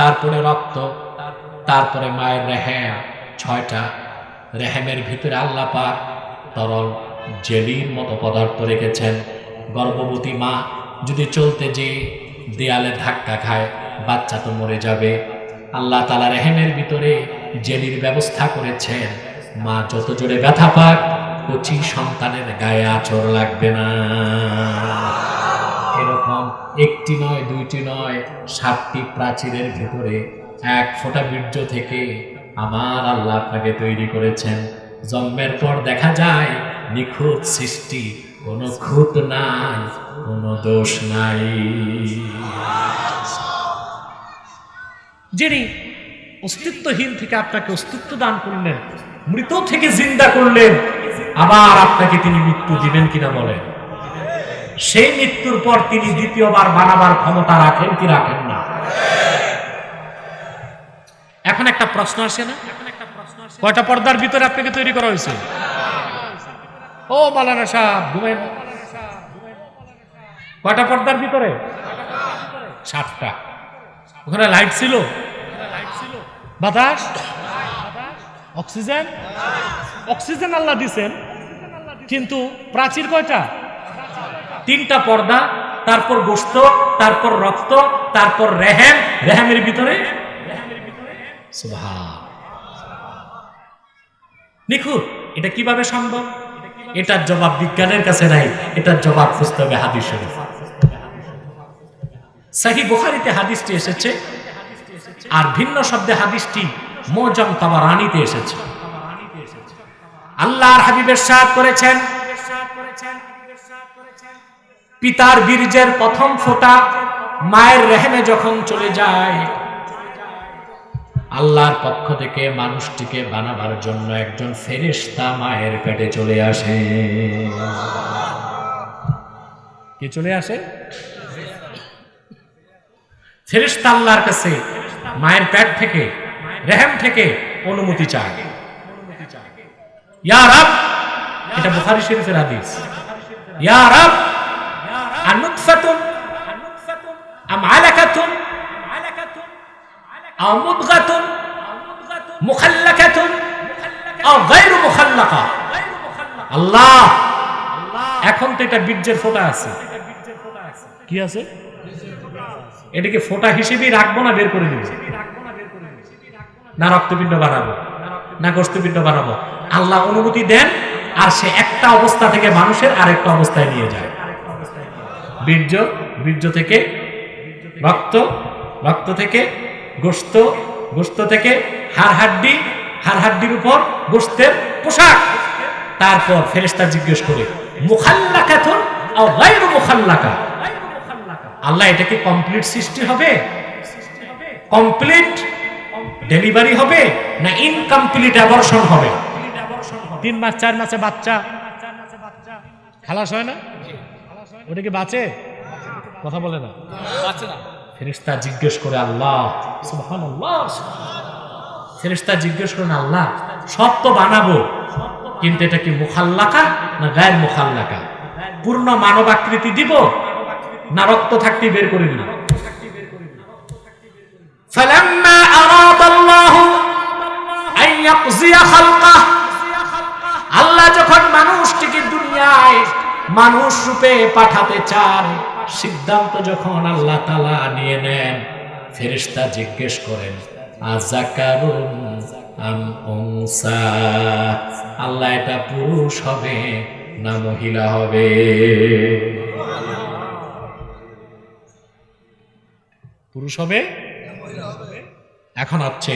তারপরে রক্ত, তারপরে মায়ের রেহেম 6টা। রেহেমের ভিতরে আল্লাহ পাক তরল জেলির মতো পদার্থ রেখেছেন। গর্ভবতী মা যদি চলতে যে দেয়ালে ধাক্কা খায় বাচ্চা তো মরে যাবে। আল্লাহ তাআলা রেহেমের ভিতরে জেলির ব্যবস্থা করেছেন, মা যত জোরে ব্যথা পাক কচি সন্তানের গায়ে আঁচড় লাগবে না। এরকম 1টি নয়, 2টি নয়, 7টি প্রাচীরের ভিতরে 1 ফোঁটা বীর্য থেকে আমার আল্লাহ আপনাকে তৈরি করেছেন। জন্মের পর দেখা যায় নিখুঁত সৃষ্টি, কোনো খুঁত নাই, কোনো দোষ নাই। যিনি অস্তিত্বহীন থেকে আপনাকে অস্তিত্ব দান করলেন, মৃত থেকে জিন্দা করলেন, আবার আপনাকে তিনি মৃত্যু দিবেন কিনা বলেন? সেই মৃত্যুর পর তিনি দ্বিতীয়বার বানাবার ক্ষমতা রাখেন কি রাখেন না? এখন একটা প্রশ্ন আসে না, কয়টা পর্দার ভিতরে আপনাকে তৈরি করা হয়েছে? ও মাওলানা সাহেব ঘুমেন। কয়টা পর্দার ভিতরে? 7টা। ওখানে লাইট ছিল, বাতাস, অক্সিজেন, অক্সিজেন আল্লাহ দিছেন, কিন্তু প্রাচীর কয়টা? 3টা পর্দা, তারপর গোশত, তারপর রক্ত, তারপর রেহেম, রেহেমের ভিতরে সুবহান। নিখুঁত। এটা কিভাবে সম্ভব? এটার জবাব বিজ্ঞানের কাছে নাই, এটার জবাব খুঁজতে হবে হাদিস শরীফ। সহিহ বুখারীতে হাদিসটি এসেছে, আর ভিন্ন শব্দে হাদিসটি মুআজ্জাম তাবারানীতে এসেছে। আল্লাহর হাবিব ইরশাদ করেছেন, পিতার বীর্যের প্রথম ফোঁটা মায়ের রেহেমে যখন চলে যায়, আল্লাহর পক্ষ থেকে মানুষটিকে বানাবার জন্য একজন ফেরেশতা মায়ের পেটে চলে আসে। কে চলে আসে? ফেরেশতা আল্লাহর কাছে মায়ের পেট থেকে, রেহেম থেকে অনুমতি চায়। ইয়া রাব, এটা বুখারী শরীফের হাদিস। ইয়া রাব, আনুতফাতুন আম আলাকাতুন আও মুদগাতুন মুখাল্লাকাতুন আও গায়রু মুখাল্লাকা। আল্লাহ, এখন তো এটা বীর্যের ফোঁটা আছে। কি আছে? এটাকে ফোঁটা হিসেবেই রাখবো না বের করে দিব? না রক্তপিণ্ড বানাবো, না গোশতপিণ্ড বানাবো? আল্লাহ অনুমতি দেন, আর সে একটা অবস্থা থেকে মানুষের আরেকটা অবস্থায় নিয়ে যায়। বীর্য, বীর্য থেকে রক্ত, রক্ত থেকে গোশত, গোশত থেকে হাড় হাড্ডি, হাড় হাড্ডির উপর গোশতের পোশাক। তারপর ফেরেশতা জিজ্ঞেস করে মুখাল্লাকাতুন আও গায়রু মুখাল্লাকা। আল্লাহ, এটা কি কমপ্লিট সৃষ্টি হবে, কমপ্লিট ডেলিভারি হবে, না ইনকমপ্লিট অ্যাবর্শন হবে? 3 মাস 4 মাসে বাচ্চা খালাস হয় না, ওটা কি বাঁচে? কথা বলে না, বাঁচে না। ফেরেশতা জিজ্ঞেস করে আল্লাহ, সুবহানাল্লাহ, ফেরেশতা জিজ্ঞেস করেন আল্লাহ, সব তো বানাবো, কিন্তু এটা কি মুখাল্লাকা না গায়র মুখাল্লাকা? পূর্ণ মানব আকৃতি দিব, না রক্ত থাকতে বের করে দিব? ফালাম্মা আরাদাল্লাহু আন ইয়াকযিয়া খালকা, আল্লাহ যখন মানুষটিকে দুনিয়ায় মানুষ রূপে পাঠাতে চান, সিদ্ধান্ত যখন আল্লাহ তাআলা নিয়ে নেন, ফেরেশতা জিজ্ঞেস করেন আযাকারুন আম উনসা, আল্লাহ এটা পুরুষ হবে না মহিলা হবে? পুরুষ হবে? এখন হচ্ছে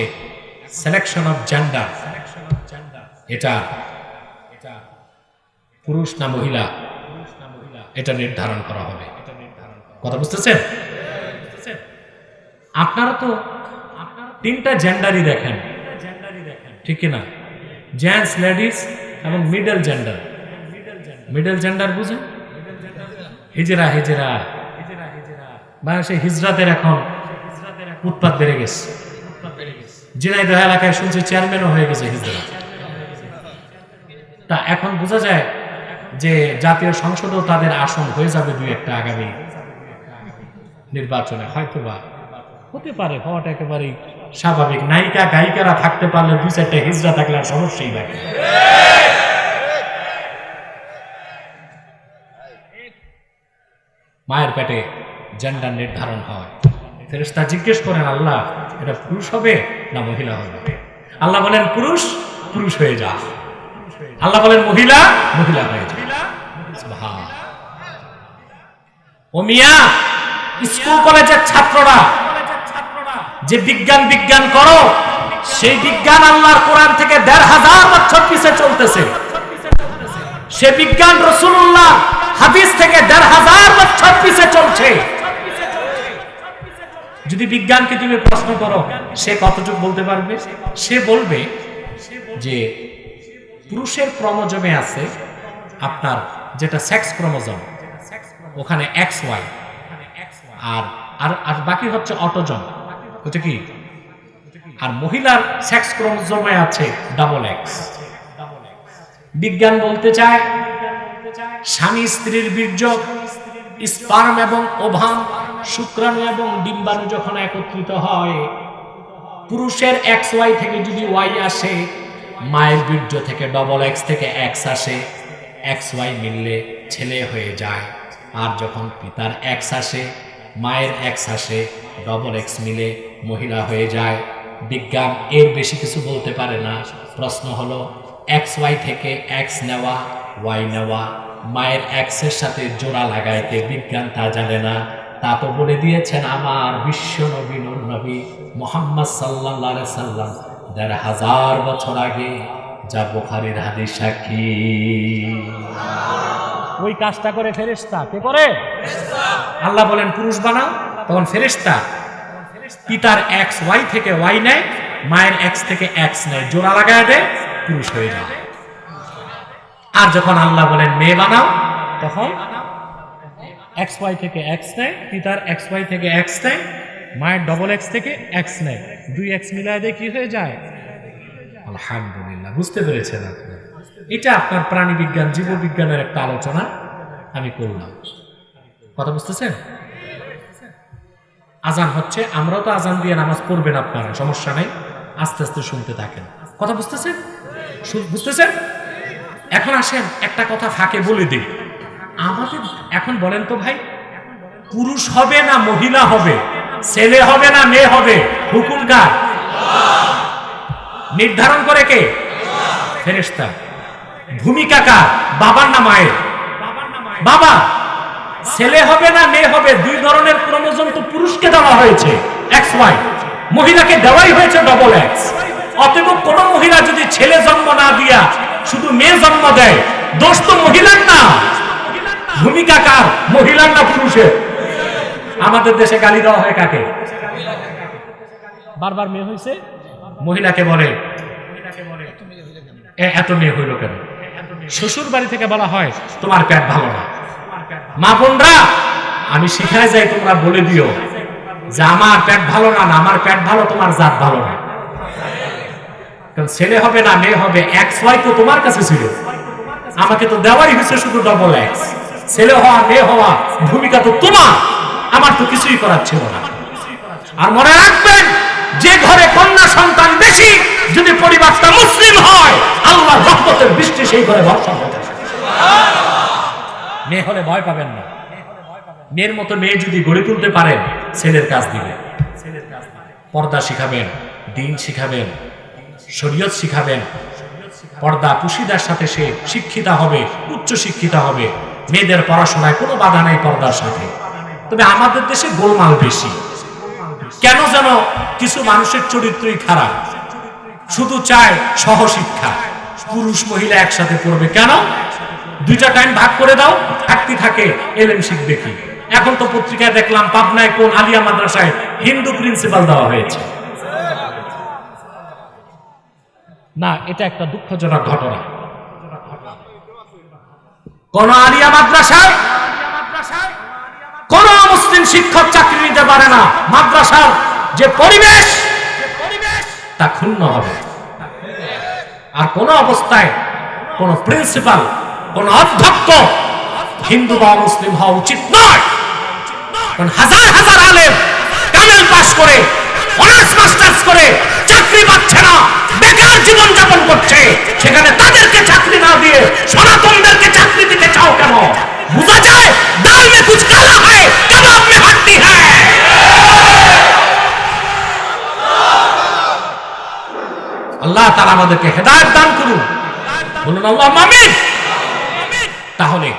সিলেকশন অফ জেন্ডার, এটা পুরুষ না মহিলা এটা নির্ধারণ করা হবে। কথা বুঝতেছেন? আপনারা তো 3টা জেন্ডারই দেখেন, ঠিক কিনা? জেন্টস, লেডিস এবং মিডল জেন্ডার। মিডল জেন্ডার বুঝেন? হিজরা, হিজরা বা সেই হিজরাতের এখন উৎপাত বেড়ে গেছে। ঝিনাইদহ এলাকায় শুনছি চেয়ারম্যানও হয়ে গেছে হিজরা। তা এখন বোঝা যায় যে জাতীয় সংসদেও তাদের আসন হয়ে যাবে 2-1টা আগামী নির্বাচনে, হয়তো বা হতে পারে, হওয়াটা একেবারেই স্বাভাবিক। নায়িকা গায়িকারা থাকতে পারলে 2-4টা হিজরা থাকলে আর সমস্যাই লাগে। মায়ের পেটে জেন্ডার নির্ধারণ হয়। ফেরেশতা জিজ্ঞেস করেন আল্লাহ, এটা পুরুষ হবে না মহিলা হবে? আল্লাহ বলেন পুরুষ, পুরুষ হয়ে যা। আল্লাহ বলেন মহিলা, মহিলা হয়ে যা। ও মিয়া, স্কুল কলেজের ছাত্ররা যে বিজ্ঞান বিজ্ঞান করো, সেই বিজ্ঞান আল্লাহর কোরআন থেকে ১৫০০ বছর পিছে চলতেছে। সে বিজ্ঞান রাসূলুল্লাহ হাদিস থেকে ১৫০০ বছর পিছে চলছে। যদি বিজ্ঞানকে তুমি প্রশ্ন করো, সে কতটুকু বলতে পারবে? সে বলবে যে পুরুষের ক্রোমোজোমে আছে আপনার যেটা সেক্স ক্রোমোজোম, ওখানে XY, আর আর বাকি হচ্ছে অটোজোম, ওটা কি? আর মহিলার সেক্স ক্রোমোজোমে আছে XX। বিজ্ঞান বলতে চায় স্বামী স্ত্রীর বীর্য, স্পার্ম এবং ওভাম, শুক্রাণু এবং ডিম্বাণু যখন একত্রিত হয়, পুরুষের XY থেকে যদি Y আসে, মায়ের বীর্য থেকে XX থেকে X আসে, XY মিললে ছেলে হয়ে যায়। আর যখন পিতার X আসে, মায়ের X আসে, XX মিলে মহিলা হয়ে যায়। বিজ্ঞান এর বেশি কিছু বলতে পারে না। প্রশ্ন হলো XY থেকে X নেওয়া, Y নেওয়া, মায়ের X এর সাথে জোড়া লাগাইতে বিজ্ঞান তা জানে না। তা তো বলে দিয়েছেন আমার বিশ্ব নবী, নূর নবী মুহাম্মদ সাল্লাল্লাহু আলাইহি সাল্লাম ১৫০০ বছর আগে, যা বুখারীর হাদিস সাক্ষী। ওই কাজটা করে ফেরেশতা। কে করে? আল্লাহ বলেন পুরুষ বানাও, তখন ফেরেশতা পিতার XY থেকে Y নেয়, মায়ের X থেকে X নেয়, জোড়া লাগায় দেয়, পুরুষ হয়ে যায়। আর যখন আল্লাহ বলেন মেয়ে বানাও, তখন XY থেকে X নেয়, পিতার XY থেকে X নেয়, মায়ের ডবল এক্স থেকে এক্স নেয়, 2x মিলায় দিয়ে কি হয়ে যায়? আলহামদুলিল্লাহ, বুঝতে পেরেছেন আপনি? এটা আপনার প্রাণী বিজ্ঞান জীব বিজ্ঞানের একটা আলোচনা আমি করলাম। কথা বুঝতেছেন? আজান হচ্ছে, আমরাও তো আজান দিয়ে নামাজ পড়বেন আপনারা, সমস্যা নাই, আস্তে আস্তে শুনতে থাকেন। কথা বুঝতেছেন? বুঝতেছেন? এখন আসেন একটা কথা ফাঁকে বলে দিই, আমাদের এখন বলেন তো ভাই, পুরুষ হবে না মহিলা হবে, ছেলে হবে না মেয়ে হবে, হুকুম কার? নির্ধারণ করে কে? ফেরেশতা। ভূমিকা কার? বাবার না মায়ের? বাবা। ছেলে হবে না মেয়ে হবে, দুই ধরনের ক্রোমোজোম তো পুরুষকে দেওয়া হয়েছে XY, মহিলাকে দেওয়াই হয়েছে ডবল এক্স। অতএব কোন মহিলা যদি ছেলে জন্ম না দিয়া শুধু মেয়ে জন্ম দেয়, দোষ তো মহিলার না। ভূমিকা কার? মহিলার না পুরুষের? আমাদের দেশে গালি দেওয়া হয় কাকে? বারবার মেয়ে হয়েছে, মহিলাকে বলে এত মেয়ে হইল কেন? শ্বশুর বাড়ি থেকে বলা হয় তোমার পেট ভালো না। মা বোনরা, আমি শিখায় যাই, তোমরা বলে দিও যে আমার পেট ভালো না, আমার পেট ভালো, তোমার জাত ভালো না। কারণ ছেলে হবে না মেয়ে হবে, XY তো তোমার কাছে ছিল, আমাকে তো দেওয়াই হয়েছে শুধু ডবল এক্স। ছেলে হওয়া মেয়ে হওয়া ভূমিকা তো তোমার, আমার তো কিছুই করার ছিল না। আর মনে রাখবেন, যে ঘরে কন্যা সন্তান বেশি, যদি পরিবারটা মুসলিম হয়, আল্লাহর রহমতের বৃষ্টি সেই ঘরে বর্ষণ হবে। মেয়ে হলে ভয় পাবেন না, মেয়ের মতো মেয়ে যদি গড়ে তুলতে পারেন, ছেলের কাজ দিবে। পর্দা শিখাবেন, দ্বীন শিখাবেন, শরীয়ত শিখাবেন। পর্দা পুশিদার সাথে সে শিক্ষিতা হবে, উচ্চ শিক্ষিতা হবে। মেয়েদের পড়াশোনায় কোনো বাধা নাই পর্দার সাথে। তবে আমাদের দেশে গোলমাল বেশি। কেন যেন কিছু মানুষের চরিত্রই খারাপ, শুধু চায় সহশিক্ষা, পুরুষ মহিলা একসাথে পড়বে। কেন? দুইটা টাইম ভাগ করে দাও, থাকতে থাকে, এলেম শিখবে কি? এখন তো পত্রিকায় দেখলাম পাবনায় কোন আলিয়া মাদ্রাসায় হিন্দু প্রিন্সিপাল দেওয়া হয়েছে। না, এটা একটা দুঃখজনক ঘটনা। কোন আলিয়া মাদ্রাসায় কোন মুসলিম শিক্ষক চাকরি নিতে পারে না। মাদ্রাসার যে পরিবেশ, তা ক্ষুণ্ণ হবে। আর কোন অবস্থায় কোন প্রিন্সিপাল, কোন অধ্যক্ষ হিন্দু বা মুসলিম হওয়া উচিত নয়। কারণ হাজার হাজার আলেম কামেল পাস করে, অনার্স মাস্টার্স করে চাকরি পাচ্ছে না, বেকার জীবন যাপন করছে। সেখানে তাদেরকে চাকরি না দিয়ে সনাতনদেরকে চাকরি দিতে চাও কেন? বুঝা যায় দাল মে কুছ কালা है, কাবাব মে হাড্ডি है। আল্লাহ তাআলা আমাদেরকে হেদায়েত দান করুন, বলুন আল্লাহুম্মা আমিন। তাহলে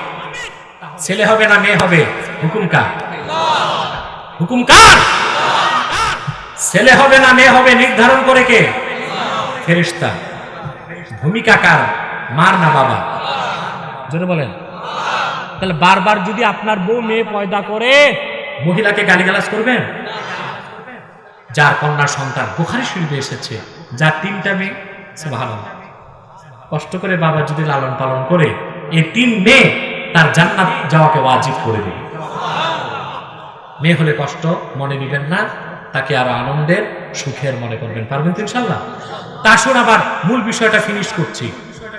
ছেলে হবে না মেয়ে হবে, হুকুম কার? হুকুম কার? ছেলে হবে না মেয়ে হবে নির্ধারণ করে কে? ফেরেশতা। ভূমিকা কার? মার না বাবা? জোরে বলেন। তাহলে বারবার যদি আপনার বউ মেয়ে পয়দা করে, মহিলাকে গালিগালাজ করবেন? যার কন্যা সন্তান, বুখারী শরীফে এসেছে, যার 3টা মেয়ে, সুবহানাল্লাহ, কষ্ট করে বাবা যদি লালন পালন করে, এই 3 মেয়ে তার জান্নাত যাওয়াকে ওয়াজিব করে দেবে। মেয়ে হলে কষ্ট মনে নিবেন না, তাকে আরো আনন্দের সুখের মনে করবেন। পারবেন তো ইনশাআল্লাহ? তা শুন, আবার মূল বিষয়টা ফিনিশ করছি।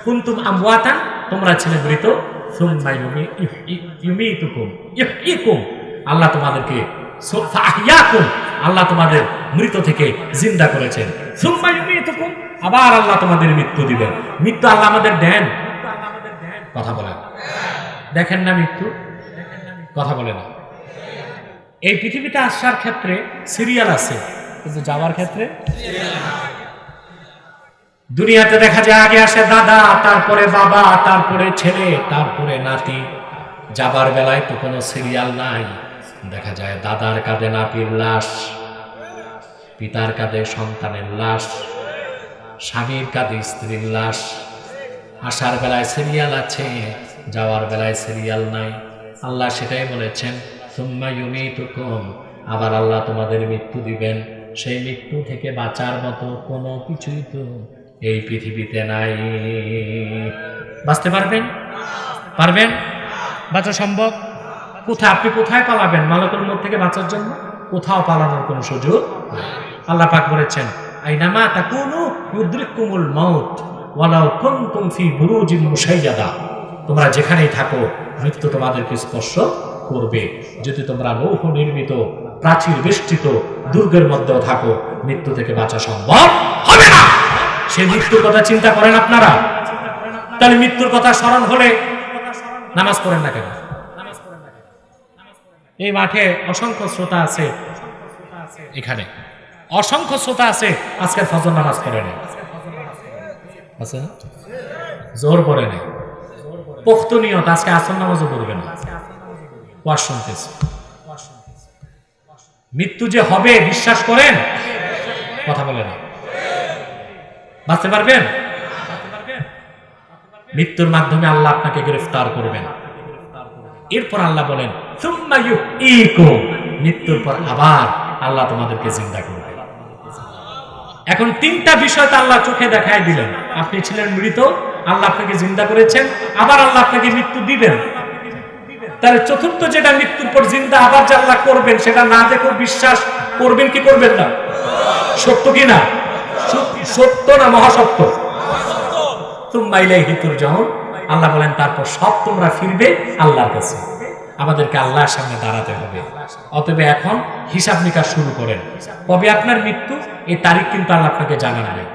কুনতুম আমওয়াতান, তোমরা ছিলে মৃত, সুম্মা ইউমীতুকুম ইহয়িকুম, আল্লাহ তোমাদেরকে ফাহইয়াকুম, আল্লাহ তোমাদের মৃত থেকে জিন্দা করেছেন। সুম্মা ইউমীতুকুম, আবার আল্লাহ তোমাদের মৃত্যু দিবেন। মৃত্যু আল্লাহ আমাদের দেন? কথা বলেন। দেখেন না মৃত্যু? কথা বলে না। এই পৃথিবীতে আসার ক্ষেত্রে সিরিয়াল আছে, কিন্তু যাওয়ার ক্ষেত্রে দুনিয়াতে দেখা যায় আগে আসে দাদা, তারপরে বাবা, তারপরে ছেলে, তারপরে নাতি। যাবার বেলায় তো কোনো সিরিয়াল নাই। দেখা যায় দাদার কাঁধে নাতির লাশ, পিতার কাঁধে সন্তানের লাশ, স্বামীর কাঁধে স্ত্রীর লাশ। আসার বেলায় সিরিয়াল আছে, যাওয়ার বেলায় সিরিয়াল নাই। আল্লাহ সেটাই বলেছেন, সুম্মা ইউমীতুকুম, আবার আল্লাহ তোমাদের মৃত্যু দিবেন। সেই মৃত্যু থেকে বাঁচার মতো কোনো কিছুই তো এই পৃথিবীতে নাই। বাঁচতে পারবেন? পারবেন? বাঁচা সম্ভব? কোথায়? আপনি কোথায় পালাবেন মালাকুল মউত থেকে বাঁচার জন্য? কোথাও পালানোর কোনো সুযোগ নাই। আল্লাহ পাক বলেছেন আইনামা তাকুনু ইউদরিকুমুল মাউত ওয়ালাউ কুনতুম ফি বুরুজিন মুশাইয়াদা, তোমরা যেখানেই থাকো মৃত্যু তোমাদেরকে স্পর্শ করবে। যদি তোমরা লৌহ নির্মিত প্রাচীর বেষ্টিত দুর্গের মধ্যেও থাকো, মৃত্যু থেকে বাঁচা সম্ভব হবে না। সেই মৃত্যুর কথা চিন্তা করেন আপনারা? তাহলে মৃত্যুর কথা স্মরণ হলে নামাজ পড়েন না কেন? এই মাঠে অসংখ্য শ্রোতা আছে, এখানে অসংখ্য শ্রোতা আছে আজকের ফজর নামাজ পড়ে নেই, আছে না? জোর পড়ে নেই, পোক্ত নিয়ত আজকে আসর নামাজও পড়বে না। ওয়াজ শুনতেছে। মৃত্যু যে হবে বিশ্বাস করেন? কথা বলে না। বাঁচতে পারবেন? মৃত্যুর মাধ্যমে আল্লাহ আপনাকে গ্রেফতার করবেন। এরপর আল্লাহ বলেন সুম্মা ইউহয়িকুম, মৃত্যুর পর আবার আল্লাহ তোমাদেরকে জিন্দা করবেন। এখন তিনটা বিষয় তো আল্লাহ চোখে দেখায় দিলেন। আপনি ছিলেন মৃত, আল্লাহ আপনাকে জিন্দা করেছেন, আবার আল্লাহ আপনাকে মৃত্যু দিবেন। তাহলে চতুর্থ যেটা মৃত্যুর পর জিন্দা আবার যে আল্লাহ করবেন, সেটা না দেখো বিশ্বাস করবেন কি করবেন না? সত্য কি না? সত্য না মহাসত্য? তুম্মা ইলাইহি তুরজাউন, আল্লাহ বলেন তারপর সব তোমরা ফিরবে আল্লাহর কাছে। আমাদেরকে আল্লাহর সামনে দাঁড়াতে হবে। অতএব এখন হিসাব নিকাশ শুরু করেন। কবে আপনার মৃত্যু, এই তারিখ কিন্তু আল্লাহ আপনাকে জানান নাই।